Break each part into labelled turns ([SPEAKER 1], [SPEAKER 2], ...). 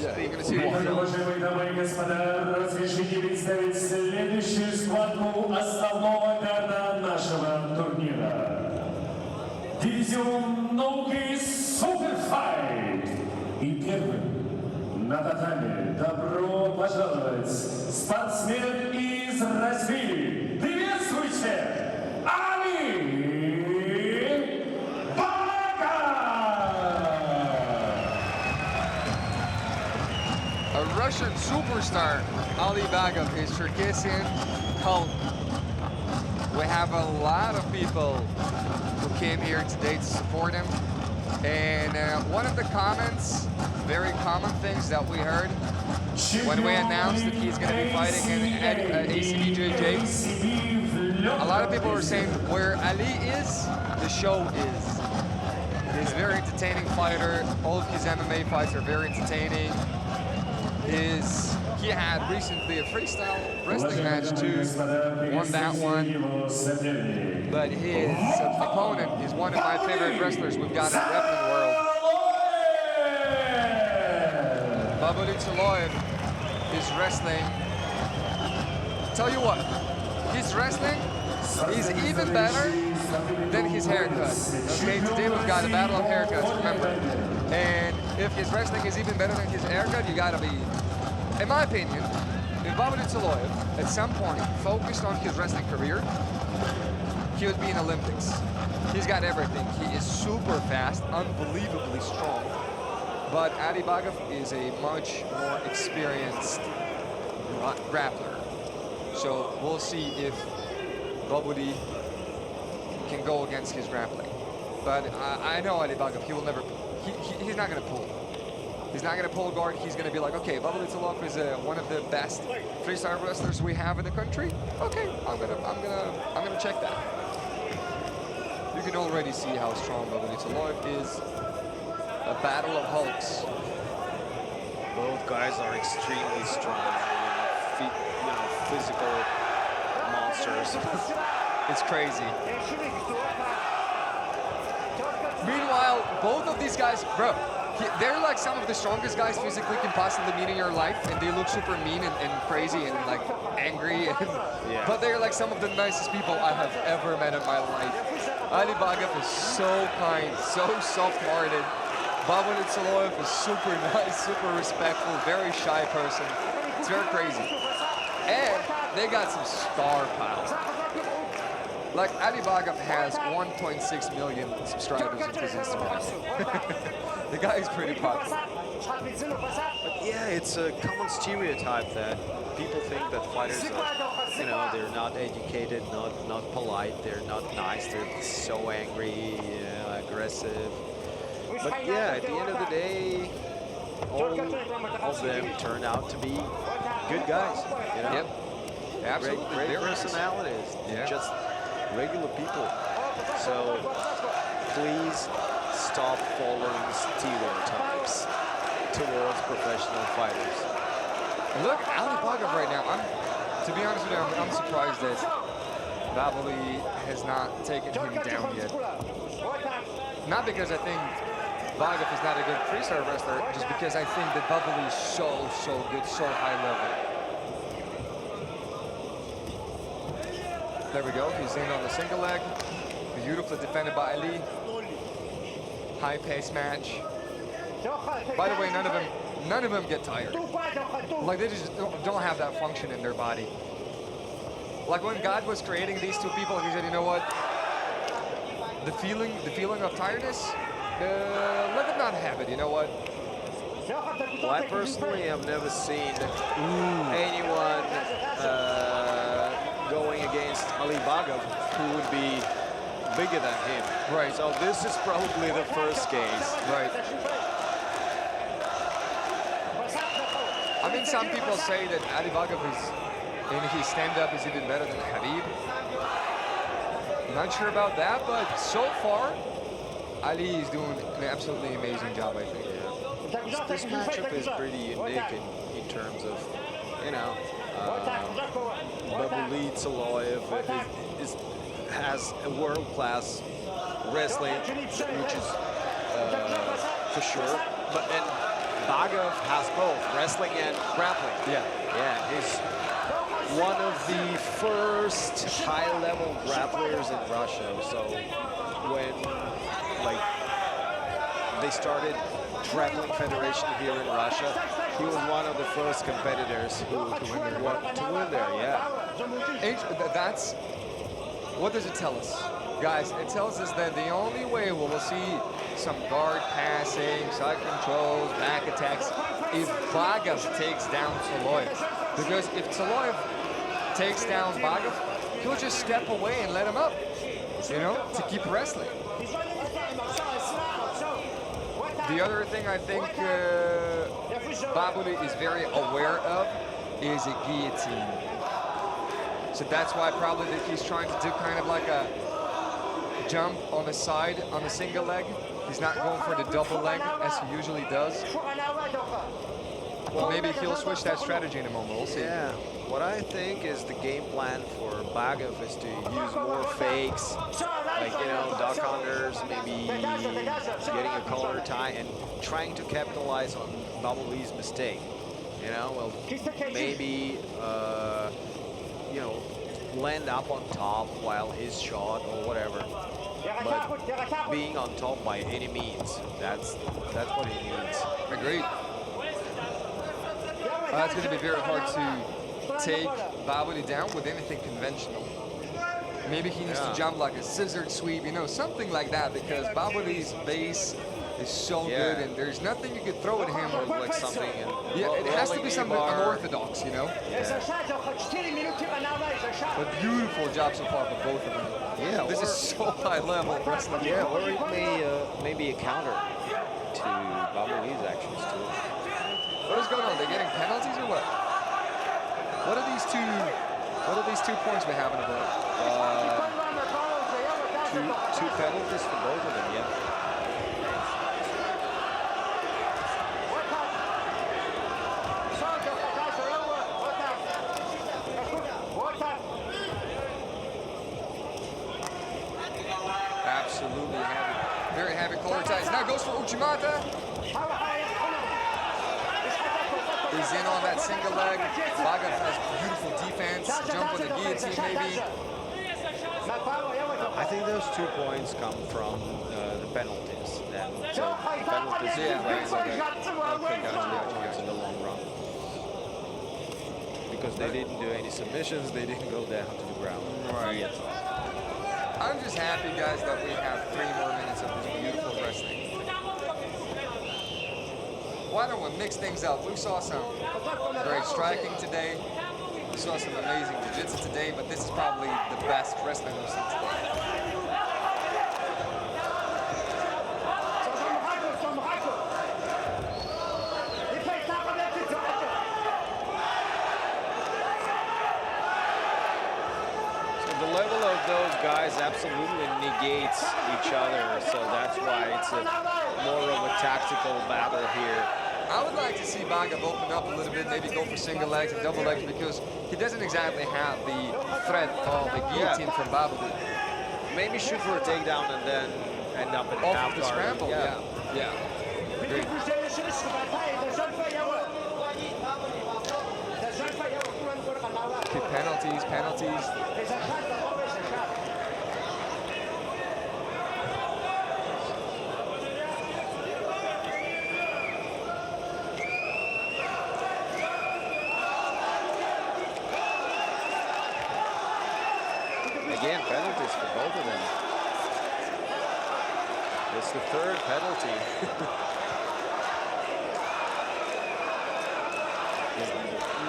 [SPEAKER 1] Yeah, you're gonna see why.
[SPEAKER 2] Уважаемые дамы и господа, разрешите представить следующую схватку основного карта нашего турнира. Дивизион науки SUPERFIGHT. И первым на татаме добро пожаловать спортсмен из России. Приветствуйте!
[SPEAKER 1] A Russian superstar, Ali Bagov, is Circassian cult. We have a lot of people who came here today to support him. And one of the comments, very common things that we heard when we announced that he's going to be fighting in ACBJJ, a lot of people were saying where Ali is, the show is. He's a very entertaining fighter. All of his MMA fights are very entertaining. He had recently a freestyle wrestling match too, won that one. But his opponent is one of my favorite wrestlers we've got in the wrestling world. Babuli Tsoloev is wrestling. Tell you what, his wrestling is even better than his haircut. Okay, today we've got a battle of haircuts, remember. And if his wrestling is even better than his haircut, you gotta be, in my opinion, if Babuli Tsoloev at some point focused on his wrestling career, he would be in Olympics. He's got everything. He is super fast, unbelievably strong. But Ali Bagov is a much more experienced grappler. So we'll see if Babuli can go against his grappling. But I know Ali Bagov, he will never, he's not gonna pull. He's not gonna pull guard. He's gonna be like, okay, Babuli Tsoloev is one of the best freestyle wrestlers we have in the country. Okay, I'm gonna check that. You can already see how strong Babuli Tsoloev is. A battle of hulks.
[SPEAKER 3] Both guys are extremely strong, physical monsters.
[SPEAKER 1] It's crazy. Meanwhile, both of these guys, bro, they're like some of the strongest guys physically can possibly meet in your life, and they look super mean and crazy and like angry. And,
[SPEAKER 3] yeah.
[SPEAKER 1] But they're like some of the nicest people I have ever met in my life. Ali Bagov is so kind, so soft-hearted. Babuli Tsoloev is super nice, super respectful, very shy person. It's very crazy. And they got some star power. Like, Ali Bagov has 1.6 million subscribers on his Instagram. The guy is pretty popular.
[SPEAKER 3] But yeah, it's a common stereotype that people think that fighters are, they're not educated, not polite, they're not nice, they're so angry, aggressive. But yeah, at the end of the day, all of them turn out to be good guys.
[SPEAKER 1] Yep. Absolutely.
[SPEAKER 3] Great personalities.
[SPEAKER 1] Yeah.
[SPEAKER 3] Just regular people. So please stop following stereotypes towards professional fighters.
[SPEAKER 1] Look, Ali Bagov right now, to be honest with you, I'm surprised that Babuli has not taken him down yet. Not because I think Bagov is not a good freestyle wrestler, just because I think that Babuli is so good, so high level. There we go, he's in on the single leg. Beautifully defended by Ali. High pace match. By the way, none of them get tired. Like they just don't have that function in their body. Like when God was creating these two people, he said, you know what? The feeling of tiredness, let them not have it, you know what?
[SPEAKER 3] Well, I personally have never seen anyone going against Ali Bagov who would be bigger than him.
[SPEAKER 1] Right.
[SPEAKER 3] So this is probably the first case.
[SPEAKER 1] Right. I mean, some people say that Ali Bagov in his stand-up is even better than Khabib. Not sure about that, but so far, Ali is doing an absolutely amazing job, I think.
[SPEAKER 3] Yeah. This matchup is pretty unique in terms of, Babuli Tsoloev has a world-class wrestling, which is for sure. But then Bagov has both wrestling and grappling.
[SPEAKER 1] Yeah.
[SPEAKER 3] Yeah, he's one of the first high-level grapplers in Russia. So when like they started Grappling Federation here in Russia, he was one of the first competitors who to win there. Yeah.
[SPEAKER 1] That's what does it tell us, guys? It tells us that the only way we will see some guard passing, side controls, back attacks, if Bagov takes down Tsoloev. Because if Tsoloev takes down Bagov, he'll just step away and let him up, you know, to keep wrestling. The other thing I think Babuli is very aware of is a guillotine. So that's why probably that he's trying to do kind of like a jump on the side on the single leg. He's not going for the double leg as he usually does. Well, maybe he'll switch that strategy in a moment. We'll see.
[SPEAKER 3] Yeah. What I think is the game plan for Bagov is to use more fakes, like, you know, duck unders, maybe getting a collar tie and trying to capitalize on Babuli's mistake. You know, well, maybe, you know, land up on top while his shot or whatever. But being on top by any means, that's what he needs.
[SPEAKER 1] Agreed. That's going to be very hard to take Babuli down with anything conventional. Maybe he needs to jump like a scissored sweep, you know, something like that, because Babuli's base is so good, and there's nothing you could throw at him.
[SPEAKER 3] Or like something.
[SPEAKER 1] Yeah, it has to be something unorthodox, you know.
[SPEAKER 3] Yeah.
[SPEAKER 1] But beautiful job so far for both of them.
[SPEAKER 3] Yeah,
[SPEAKER 1] this is so high level wrestling.
[SPEAKER 3] Yeah, or it may be a counter to Babuli's actions too.
[SPEAKER 1] What is going on? They're getting penalties or what? What are these two? What are these 2 points we have in the board?
[SPEAKER 3] Two penalties for both of them. Yeah.
[SPEAKER 1] Absolutely heavy, very heavy collar ties. Now goes for Uchimata. He's in on that single leg. Bagov has beautiful defense. Jump on the guillotine, maybe.
[SPEAKER 3] I think those 2 points come from the penalties. Then, so the penalties points in the long run. Because they didn't do any submissions, they didn't go down to the ground.
[SPEAKER 1] Right. I'm just happy, guys, that we have 3 more minutes of this beautiful wrestling. Why don't we mix things up? We saw some great striking today. We saw some amazing jiu-jitsu today, but this is probably the best wrestling we've seen today.
[SPEAKER 3] So the level of those guys absolutely negates each other, so that's why it's more of a tactical battle here.
[SPEAKER 1] I would like to see Bagov open up a little bit, maybe go for single legs and double legs, because he doesn't exactly have the threat of the guillotine from Babuli.
[SPEAKER 3] Maybe shoot for a takedown and then end up in half
[SPEAKER 1] the
[SPEAKER 3] guard.
[SPEAKER 1] scramble. Yeah. Agreed. Okay, penalties.
[SPEAKER 3] Again, penalties for both of them. It's the 3rd penalty.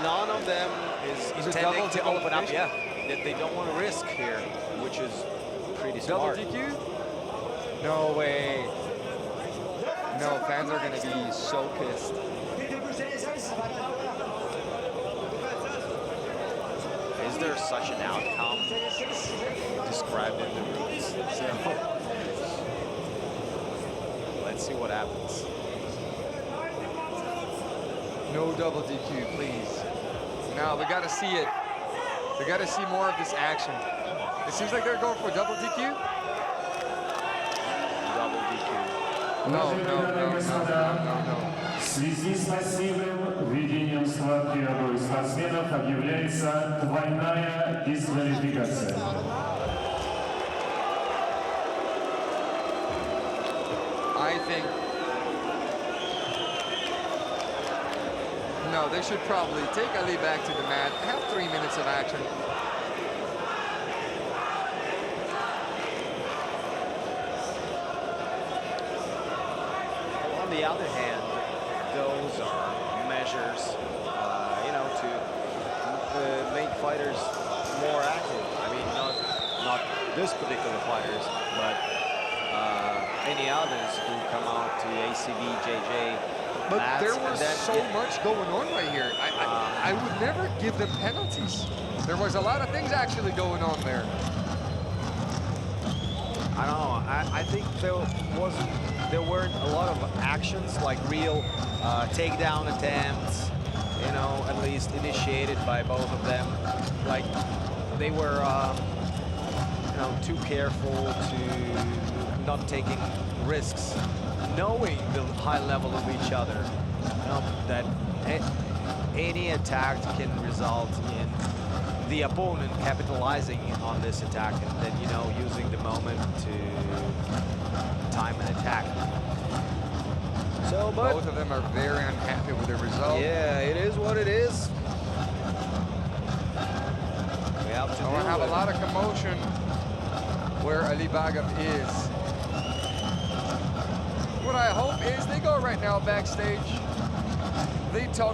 [SPEAKER 3] None of them is intending to open up. Yeah, they don't want to risk here, which is pretty smart.
[SPEAKER 1] Double DQ? No way. No, fans are going to be so pissed.
[SPEAKER 3] Is there such an outcome described in the rules? So let's see what happens.
[SPEAKER 1] No double DQ, please. No, we got to see it. We got to see more of this action. It seems like they're going for double DQ.
[SPEAKER 3] Double DQ.
[SPEAKER 1] No.
[SPEAKER 2] В связи с пассивным введением схватки обоих спортсменов объявляется двойная дисквалификация.
[SPEAKER 1] I think no, they should probably take Ali back to the mat, have 3 minutes of action.
[SPEAKER 3] On the other hand, those are measures, you know, to make fighters more active. I mean, not this particular fighters, but any others who come out to ACBJJ.
[SPEAKER 1] But
[SPEAKER 3] mats,
[SPEAKER 1] there
[SPEAKER 3] and
[SPEAKER 1] was
[SPEAKER 3] then
[SPEAKER 1] so much going on right here. I would never give them penalties. There was a lot of things actually going on there.
[SPEAKER 3] I don't know. I think there weren't a lot of actions, like real takedown attempts, you know, at least initiated by both of them. Like they were, you know, too careful to not taking risks, knowing the high level of each other. You know, that any attack can result in the opponent capitalizing on this attack and then, you know, using the moment to time an attack. So, but
[SPEAKER 1] Both of them are very unhappy with the result.
[SPEAKER 3] yeah, it is what it is. We have to
[SPEAKER 1] So I have a lot of commotion where Ali Bagov is. What I hope is they go right now backstage. They talk